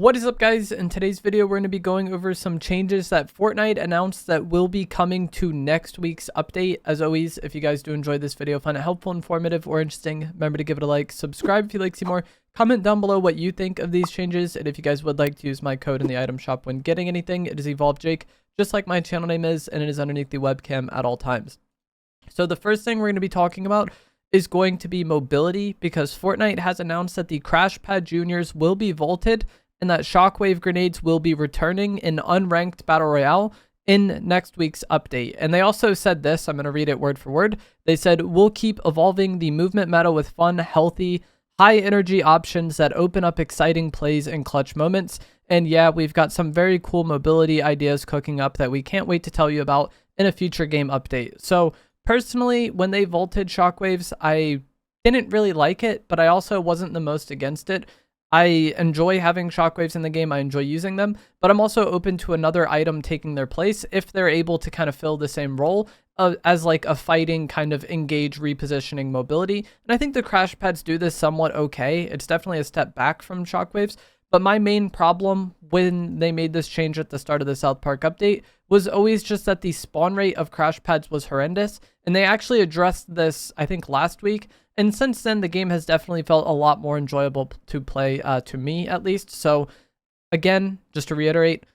What is up, guys? In today's video, we're going to be going over some changes that Fortnite announced that will be coming to next week's update. As always, if you guys do enjoy this video, find it helpful, informative, or interesting, remember to give it a like, subscribe if you'd like to see more, comment down below what you think of these changes, and if you guys would like to use my code in the item shop when getting anything, it is EvolvedJake, just like my channel name is, and it is underneath the webcam at all times. So the first thing we're going to be talking about is going to be mobility, because Fortnite has announced that the Crash Pad Juniors will be vaulted, and that Shockwave Grenades will be returning in Unranked Battle Royale in next week's update. And they also said this, I'm going to read it word for word. They said, "We'll keep evolving the movement meta with fun, healthy, high energy options that open up exciting plays and clutch moments." And yeah, we've got some very cool mobility ideas cooking up that we can't wait to tell you about in a future game update. So personally, when they vaulted Shockwaves, I didn't really like it, but I also wasn't the most against it. I enjoy having Shockwaves in the game. I enjoy using them, but I'm also open to another item taking their place if they're able to kind of fill the same role as like a fighting kind of engage repositioning mobility. And I think the Crash Pads do this somewhat okay. It's definitely a step back from Shockwaves, but my main problem when they made this change at the start of the South Park update was always just that the spawn rate of Crash Pads was horrendous. And they actually addressed this, I think, last week. And since then, the game has definitely felt a lot more enjoyable to play, to me at least. So again, just to reiterate,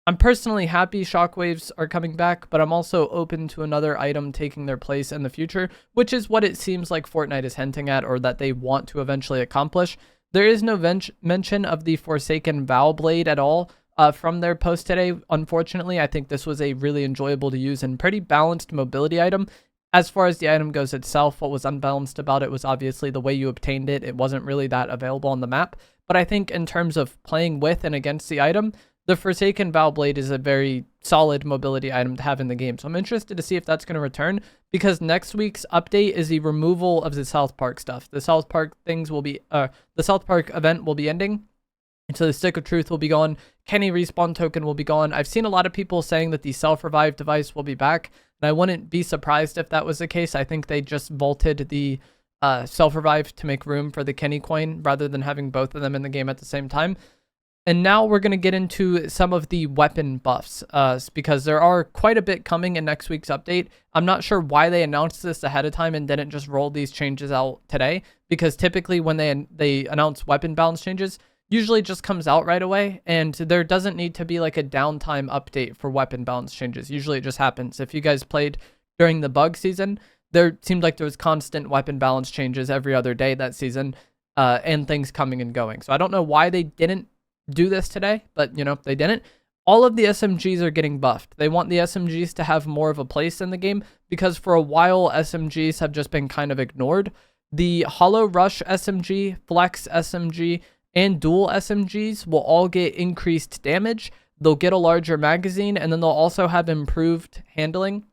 I'm personally happy Shockwaves are coming back, but I'm also open to another item taking their place in the future, which is what it seems like Fortnite is hinting at, or that they want to eventually accomplish. There is no mention of the Forsaken Vow Blade at all from their post today. Unfortunately, I think this was a really enjoyable to use and pretty balanced mobility item. As far as the item goes itself, what was unbalanced about it was obviously the way you obtained it. It wasn't really that available on the map. But I think in terms of playing with and against the item, the Forsaken Vow Blade is a very solid mobility item to have in the game. So I'm interested to see if that's going to return, because next week's update is the removal of the South Park stuff. The South Park things will be, the South Park event will be ending. And so the Stick of Truth will be gone. Kenny respawn token will be gone. I've seen a lot of people saying that the self-revive device will be back, and I wouldn't be surprised if that was the case. I think they just vaulted the self-revive to make room for the Kenny coin rather than having both of them in the game at the same time. And now we're going to get into some of the weapon buffs, because there are quite a bit coming in next week's update. I'm not sure why they announced this ahead of time and didn't just roll these changes out today, because typically when they announce weapon balance changes, usually just comes out right away, and there doesn't need to be like a downtime update for weapon balance changes. Usually it just happens. If you guys played during the bug season, there seemed like there was constant weapon balance changes every other day that season, and things coming and going. So I don't know why they didn't do this today, but you know, they didn't. All of the SMGs are getting buffed. They want the SMGs to have more of a place in the game, because for a while SMGs have just been kind of ignored. The Hollow Rush SMG, Flex SMG, and dual SMGs will all get increased damage. They'll get a larger magazine, and then they'll also have improved handling,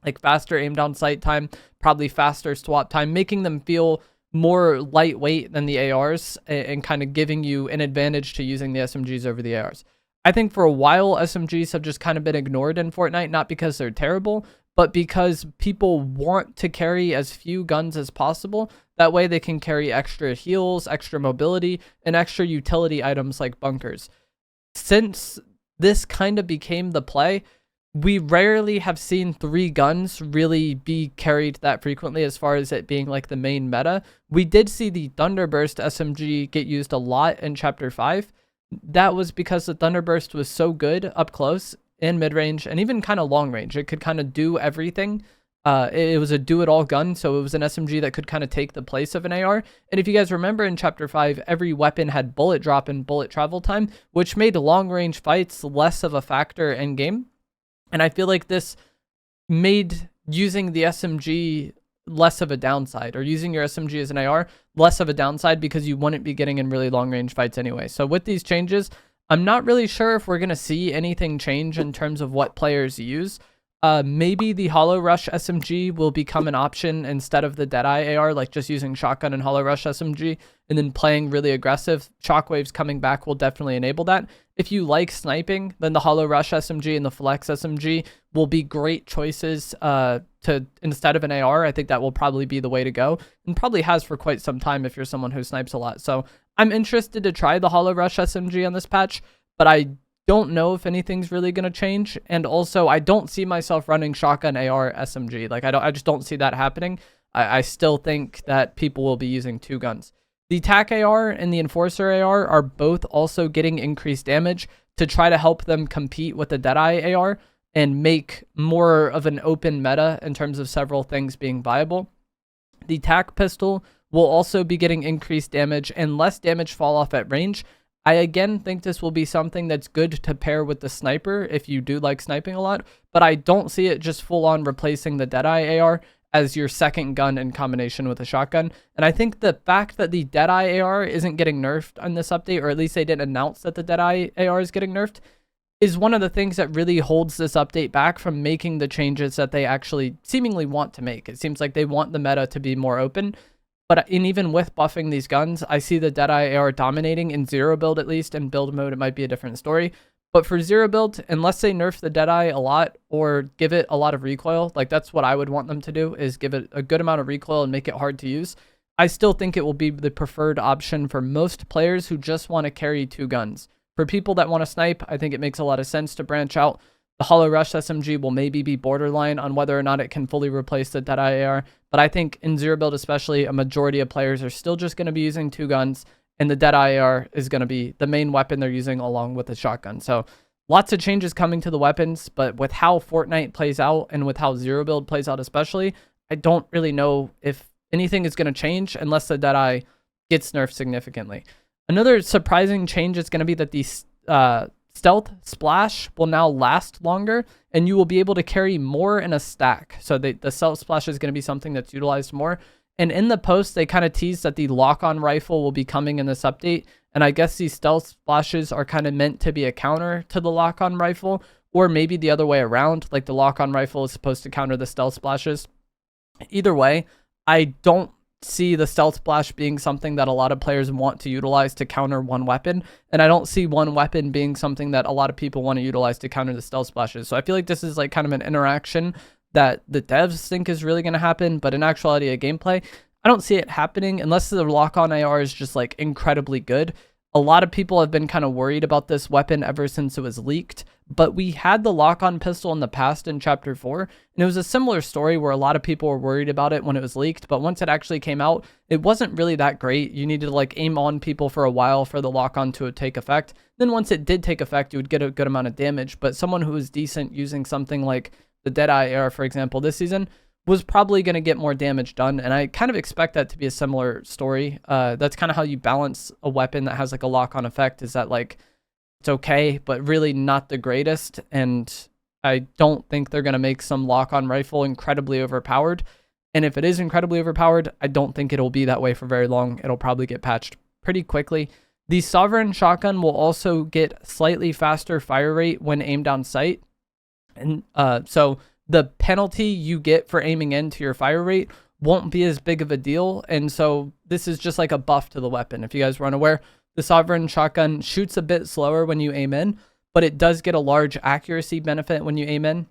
like faster aim down sight time, probably faster swap time, making them feel more lightweight than the ARs and kind of giving you an advantage to using the SMGs over the ARs. I think for a while SMGs have just kind of been ignored in Fortnite, not because they're terrible, but because people want to carry as few guns as possible. That way they can carry extra heals, extra mobility, and extra utility items like bunkers. Since this kind of became the play, we rarely have seen 3 guns really be carried that frequently as far as it being like the main meta. We did see the Thunderburst SMG get used a lot in Chapter 5. That was because the Thunderburst was so good up close, in mid-range, and even kind of long range. It could kind of do everything. It was a do-it-all gun, so it was an SMG that could kind of take the place of an AR. And if you guys remember in Chapter 5, every weapon had bullet drop and bullet travel time, which made long-range fights less of a factor in-game. And I feel like this made using the SMG less of a downside, or using your SMG as an AR less of a downside, because you wouldn't be getting in really long-range fights anyway. So with these changes, I'm not really sure if we're going to see anything change in terms of what players use. Maybe the Hollow Rush SMG will become an option instead of the Deadeye AR, like just using Shotgun and Hollow Rush SMG and then playing really aggressive. Shockwaves coming back will definitely enable that. If you like sniping, then the Hollow Rush SMG and the Flex SMG will be great choices to instead of an AR. I think that will probably be the way to go, and probably has for quite some time if you're someone who snipes a lot. So I'm interested to try the Hollow Rush SMG on this patch, but I don't know if anything's really going to change. And also, I don't see myself running Shotgun AR SMG. Like, I just don't see that happening. I still think that people will be using 2 guns. The TAC AR and the Enforcer AR are both also getting increased damage to try to help them compete with the Deadeye AR and make more of an open meta in terms of several things being viable. The TAC pistol will also be getting increased damage and less damage fall off at range. I again think this will be something that's good to pair with the sniper if you do like sniping a lot, but I don't see it just full on replacing the Deadeye AR as your second gun in combination with a shotgun. And I think the fact that the Deadeye AR isn't getting nerfed on this update, or at least they didn't announce that the Deadeye AR is getting nerfed, is one of the things that really holds this update back from making the changes that they actually seemingly want to make. It seems like they want the meta to be more open. But even with buffing these guns, I see the Deadeye AR dominating in 0 build at least. In build mode, it might be a different story. But for 0 build, unless they nerf the Deadeye a lot or give it a lot of recoil, like that's what I would want them to do, is give it a good amount of recoil and make it hard to use. I still think it will be the preferred option for most players who just want to carry 2 guns. For people that want to snipe, I think it makes a lot of sense to branch out. The Hollow Rush SMG will maybe be borderline on whether or not it can fully replace the Deadeye AR, but I think in 0 build especially, a majority of players are still just going to be using 2 guns, and the Deadeye AR is going to be the main weapon they're using along with the shotgun. So lots of changes coming to the weapons, but with how Fortnite plays out and with how 0 build plays out especially, I don't really know if anything is going to change unless the Deadeye gets nerfed significantly. Another surprising change is going to be that the Stealth Splash will now last longer, and you will be able to carry more in a stack. So the Stealth Splash is going to be something that's utilized more. And in the post, they kind of teased that the lock-on rifle will be coming in this update. And I guess these Stealth Splashes are kind of meant to be a counter to the lock-on rifle, or maybe the other way around, like the lock-on rifle is supposed to counter the Stealth Splashes. Either way, I don't see the Stealth Splash being something that a lot of players want to utilize to counter one weapon, and I don't see one weapon being something that a lot of people want to utilize to counter the Stealth Splashes. So I feel like this is like kind of an interaction that the devs think is really going to happen, but in actuality, a gameplay, I don't see it happening unless the lock-on AR is just like incredibly good. A lot of people have been kind of worried about this weapon ever since it was leaked, but we had the lock-on pistol in the past in Chapter 4, and it was a similar story where a lot of people were worried about it when it was leaked, but once it actually came out, it wasn't really that great. You needed to like aim on people for a while for the lock-on to take effect. Then once it did take effect, you would get a good amount of damage, but someone who was decent using something like the Deadeye AR, for example, this season, was probably going to get more damage done, and I kind of expect that to be a similar story. That's kind of how you balance a weapon that has like a lock-on effect, is that like it's okay, but really not the greatest, and I don't think they're going to make some lock-on rifle incredibly overpowered, and if it is incredibly overpowered, I don't think it'll be that way for very long. It'll probably get patched pretty quickly. The Sovereign Shotgun will also get slightly faster fire rate when aimed on sight, and so the penalty you get for aiming into your fire rate won't be as big of a deal. And so this is just like a buff to the weapon. If you guys were unaware, the Sovereign Shotgun shoots a bit slower when you aim in, but it does get a large accuracy benefit when you aim in,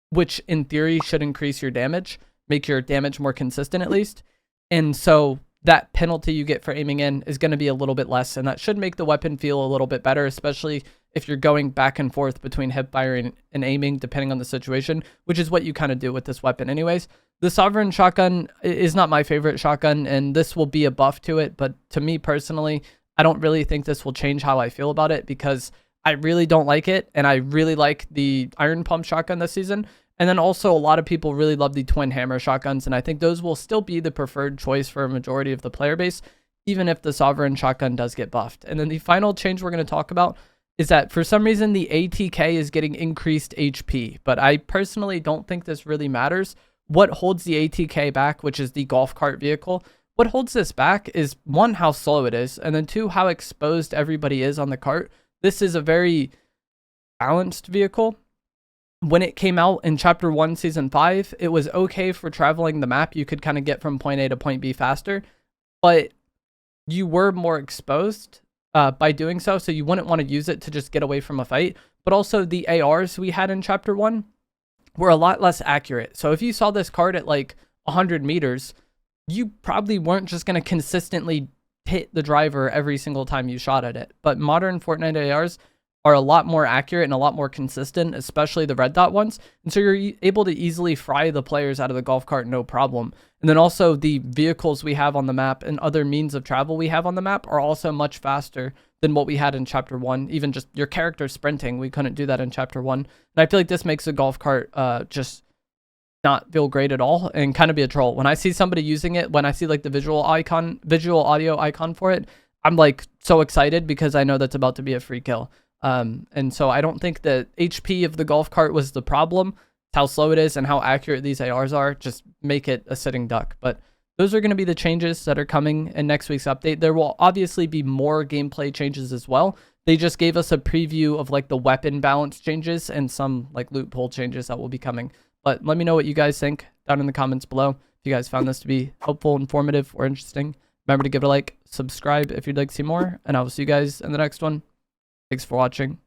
which in theory should increase your damage, make your damage more consistent at least. And so that penalty you get for aiming in is going to be a little bit less, and that should make the weapon feel a little bit better, especially if you're going back and forth between hipfire and aiming, depending on the situation, which is what you kind of do with this weapon anyways. The Sovereign Shotgun is not my favorite shotgun, and this will be a buff to it, but to me personally, I don't really think this will change how I feel about it, because I really don't like it, and I really like the Iron Pump shotgun this season. And then also a lot of people really love the Twin Hammer shotguns, and I think those will still be the preferred choice for a majority of the player base, even if the Sovereign Shotgun does get buffed. And then the final change we're going to talk about is that for some reason the ATK is getting increased HP, but I personally don't think this really matters. What holds the ATK back, which is the golf cart vehicle, what holds this back is, one, how slow it is, and then two, how exposed everybody is on the cart. This is a very balanced vehicle. When it came out in Chapter 1, Season 5, it was okay for traveling the map. You could kind of get from point A to point B faster, but you were more exposed by doing so, so you wouldn't want to use it to just get away from a fight. But also the ARs we had in Chapter 1 were a lot less accurate. So if you saw this card at like 100 meters, you probably weren't just going to consistently hit the driver every single time you shot at it. But modern Fortnite ARs are a lot more accurate and a lot more consistent, especially the red dot ones. And so you're able to easily fry the players out of the golf cart, no problem. And then also the vehicles we have on the map and other means of travel we have on the map are also much faster than what we had in chapter 1. Even just your character sprinting, we couldn't do that in chapter 1. And I feel like this makes a golf cart just not feel great at all and kind of be a troll. When I see somebody using it, when I see like the visual audio icon for it, I'm like so excited because I know that's about to be a free kill. And so I don't think the HP of the golf cart was the problem. It's how slow it is and how accurate these ARs are. Just make it a sitting duck. But those are going to be the changes that are coming in next week's update. There will obviously be more gameplay changes as well. They just gave us a preview of like the weapon balance changes and some like loophole changes that will be coming. But let me know what you guys think down in the comments below. If you guys found this to be helpful, informative, or interesting, remember to give it a like, subscribe if you'd like to see more, and I will see you guys in the next one. Thanks for watching.